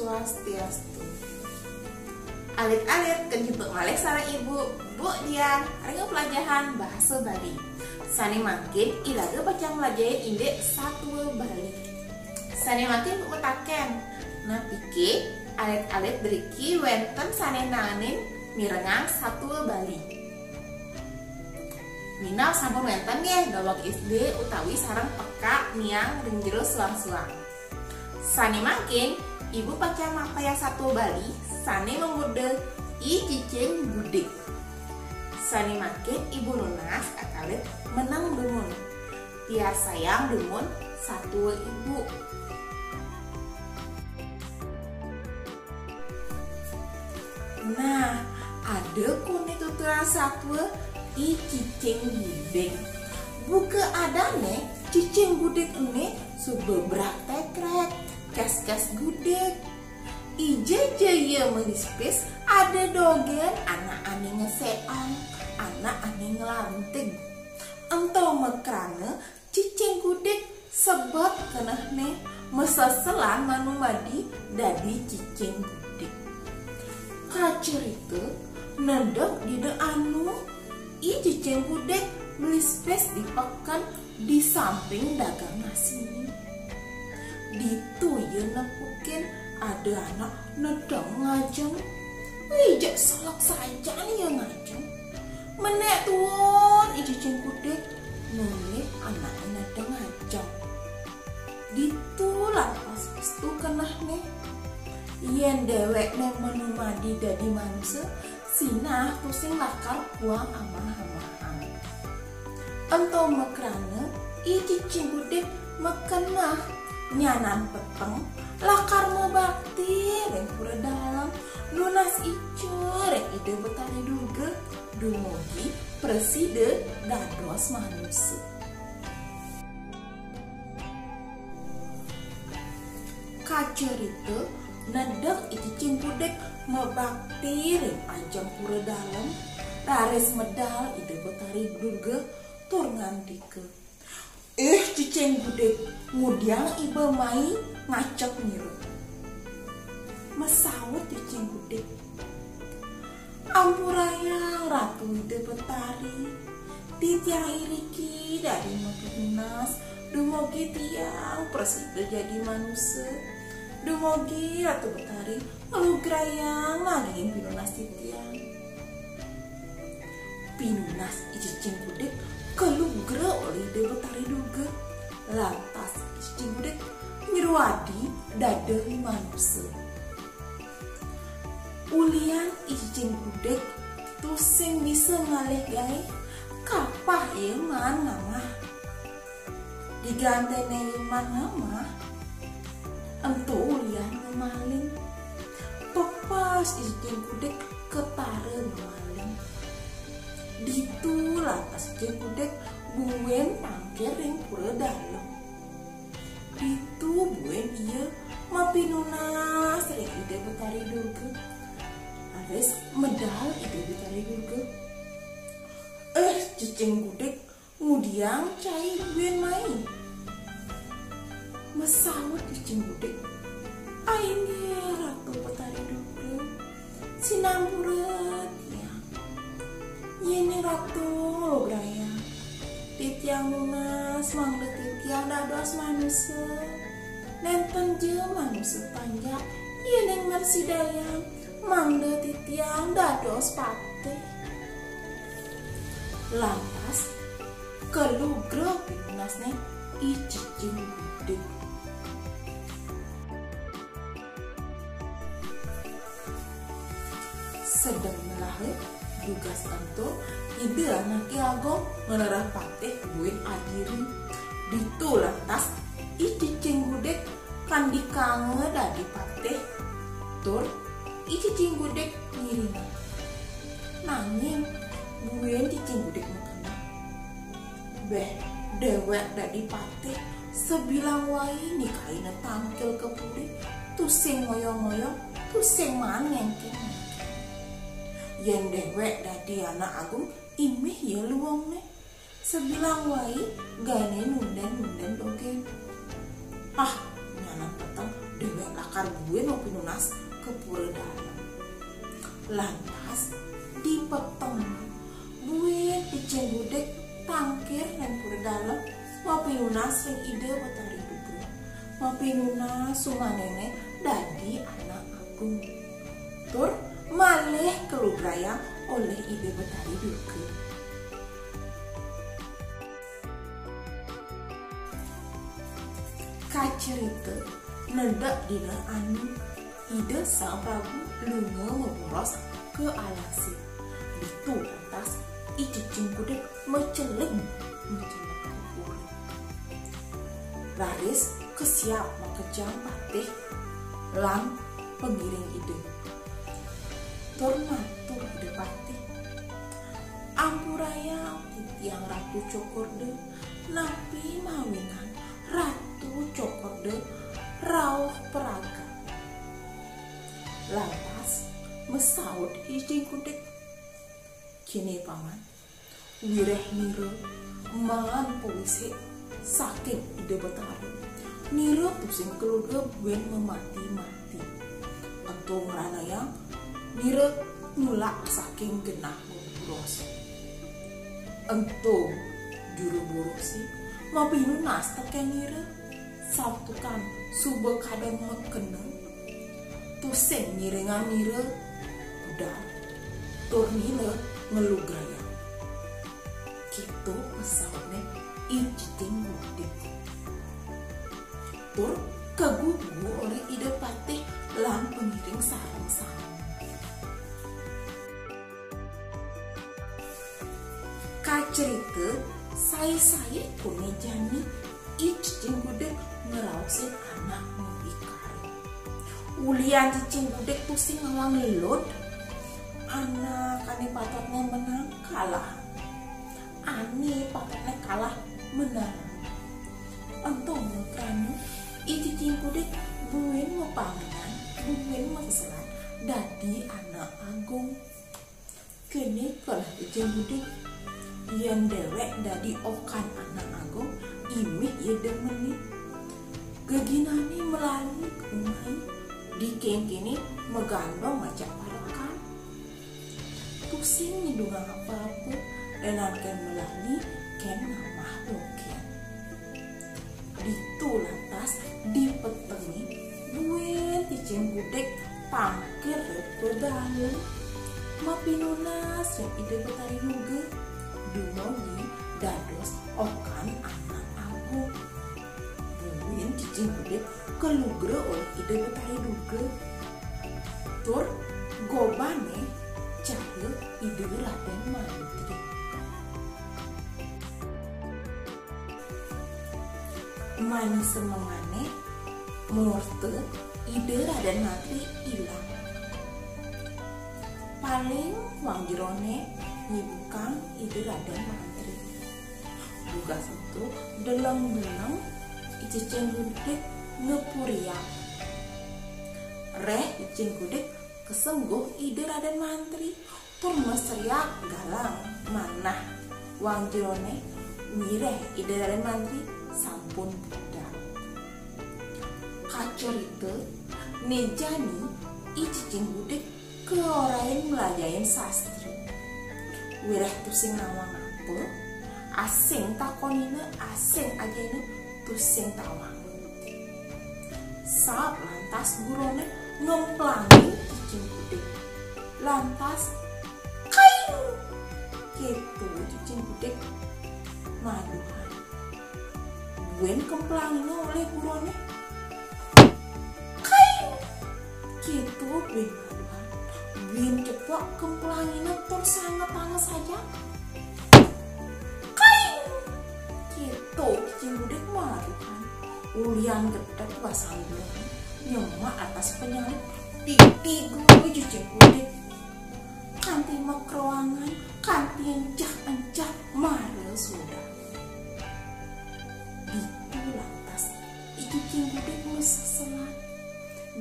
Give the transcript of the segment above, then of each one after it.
Swastiastu. Alit-alit kejebak malih sareng ibu, Bu Dian, rengga pelajaran bahasa Bali. Sani makin ilaga baca melajahin indek Satua Bali. Sani makin mutaken, nah pike alit-alit beriki wenten sani nanganin mirengang Satua Bali. Minal sampun wenten ya dawag SD utawi sareng peka niang ring jero suang-suang. Sani makin ibu baca mapaya Satua Bali, sani memude i cicing Gudig. Sani makin ibu lunas akalit menang dumun. Biar sayang dumun Satua ibu. Nah, ada kone tuturan Satua i cicing Guding. Buka adane cicing Gudig ini subebrak tekrek kes-kes Gudig. Ije jaya melispis ada dogen anak ane ngeseang, anak ane ngelanting. Entau mekrana cicing Gudig sebab kenahne meseselan manumadi dadi cicing Gudig. Kacerita nendok di de anu i cicing Gudig melispis dipakan di samping dagang nasi. Ditu ye nepukin ada anak nedang ngajeng. Ijak selak saja nih yang ngajeng. Menek tuon i cicing Gudig noleh anak nedang ngajeng. Ditulah pas tu kenahne yen dewek neng menumadi dadi manusia sinah pusing lakar buang amah-amahan. Entau mekrana i cicing Gudig mekenah nyanan peteng lakar mebakti reng pura dalam lunas ijo reng ide betari duga dumugi preside dados manusia. Kacerita nedek i cicing Gudig mebakti reng ajang pura dalam raris medal ide betari duga tur ngandike. Cicing Gudig ngudiang iba mai ngacak nyiru. Mesawut cicing Gudig. Ampuraya ratu ide betari. Titiang iriki dari makinas. Dumogi tiang preside jadi manusia. Dumogi ratu betari ngelugrayang naging pinunas titiang. Pinunas cicing Gudig kelugra oleh ide betari duga. Lantas cicing Gudig nyeruadi dadehi manusia. Ulian cicing Gudig tusing bisa ngalih gawe kapah iman nama. Digantene iman nama entu ulian ngemaling. Pepas cicing Gudig ketare ngemaling. Ditu lantas cicing Gudig buen pangkir ring pura dalam. Ditu buen iya mapinunas ring ide betari durga. Ares medal ide betari durga. Cicing Gudig ngudiang cai buen main. Mesawut cicing Gudig. Aini ratu betari durga. Sinampuret ya. Yeni ratu ngelugraya. Titiang lunas mangde titiang dados manusia. Nenten je manusia panjang yeneng mersidayang mangde titiang dados pate. Lantas kelugra pinunasne i cicing Gudig. Sedang melahir tugas tentu ide anak agong menerah patih buin adiri. Ditu lantas i cicing Gudig kan dikange dadi patih tur i cicing Gudig ngirina. Nanging buin cicing Gudig mekena. Beh dewek dadi patih sebilang wai nikaina tangkil kepuri tusing ngoyong-ngoyong tusing manengking. Yen dewek dadi anak agung imih ya luwongne sebilang wai gane nunden dogen. Nyanan peteng dewek lakar gue mau pinunas Lantas dipeteng buih cicing Guding tangkir dan pura dalam mapinunas yang ide betari duga mapinunas sumanene dadi anak agung tur malih kelugraya oleh ide betari duga. Kacerita nedak dina anu ide sang Prabu lunga memboros ke alasi. Itu lantas cicing Guding menceleng kubur. Laris kesiap makejang patih lang pengiring ide. Tormatu ide patih. Ampuraya yang Ratu Cokorde napi mawinan Ratu Cokorde rauh peraga. Lantas mesaut cicing Guding, kini paman wireh nira mangan puisi saking ide betari. Nira pusing keluarga buen memati-mati. Untuk meranayang nira nulak saking genah buros. Untuk juru burusi mapinunas teken nira sabtukan subel kadang mekeneng tusing ngiringan nira udah tur nira ngelugraya gitu pesawatnya cicing Guding tur kegugu oleh ide patih lan pengiring sarang-sarang. Kacerita saya kune jani cicing Guding ngerausin anak membikari. Ulian cicing Guding pusing ngawang lelot anak ane patutnya menang kalah. Ani patutnya kalah menang. Entong ngekrani cicing Guding buen mepangan buen meselan dadi anak agung. Kene kalah cicing Guding yen dewek dadi okan anak agung imik ye demeni geginani melalui umai dikengkini megandong macam parakan pusing ngidungan apa-apa dan ken melalui ken ngamah loken ditu lantas dipetengi buen cicing Guding tangkir ke dalam mapinunas yang ide betari juga dumogi dados okan anak agung. Buin cicing Guding kelugra oleh ide betari duga. Tur gobane cara ide Raden Mantri. Mani semangane morte ide Raden Mantri ilang. Paling wang jerone nyibukang ide Raden Mantri. Tugas itu deleng-deleng cicing Guding ngepuriang. Reh cicing Guding kesengguh ide Raden Mantri. Tur meseriak galang manah wang jerone wireh ide Raden Mantri sampun budak. Kacerita nejani cicing Guding keorain melajain sastri. Wireh tusing nawang apa asing takonina asing aja ini tusing tawang sab lantas gurone ngemplangi cicing Guding lantas kain gitu cicing Guding maduhan buen kemplanginya oleh gurone kain gitu buen maduhan buen cepok kemplanginya tur sangat saja gitu cicing Guding maduhan ulian gedek basal nyemak atas penyalip digu cicing Guding kanti makroangan kanti encah mare sudah itu lantas cicing Guding meseselan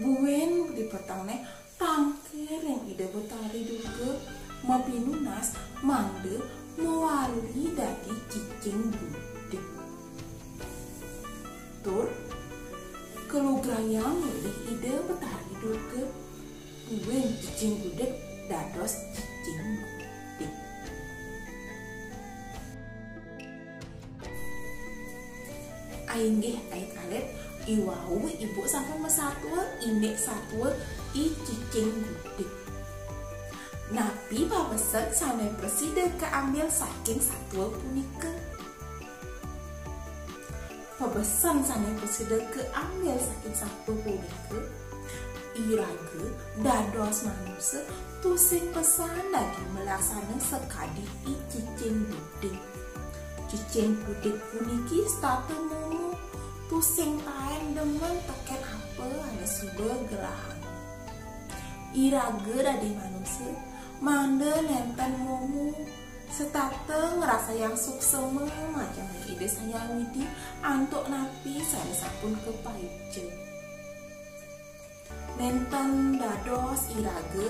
buen di petangnya tangkir yang ide betari duga mapinunas mande mewali dari cicing Guding tur kelugrayang oleh ide betari duga buen cicing Guding dados cicing gudig. Ainggih ait alit iwau ibu sampun mesatua indek satua i cicing gudig. Napi pabeset sane presiden keambil saking satua punika. Pabesan sane presiden keambil saking satua punika. Iraga dados manusia tusing pesan lagi melaksana sekadi i cicing gudig. Cicing gudig puniki statu mumu tusing taen demen teken apa ane suba gelahan. Iraga dari manusia manda nenten mumu setate ngerasa yang suksema macam ide sayang widi antuk napi saya sampun kepaije. Nenten dados iraga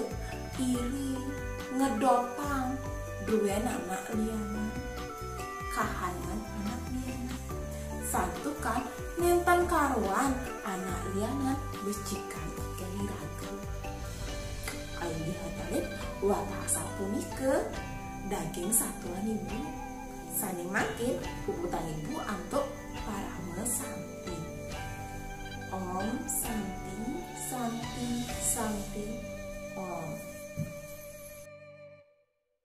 iri ngedotang duen anak liana kahanan anak liana satu kan nenten karuan anak liana becikan ke iraga. Ayo dihatalit watasa punika daging satuan ibu sani makin puputan ibu antuk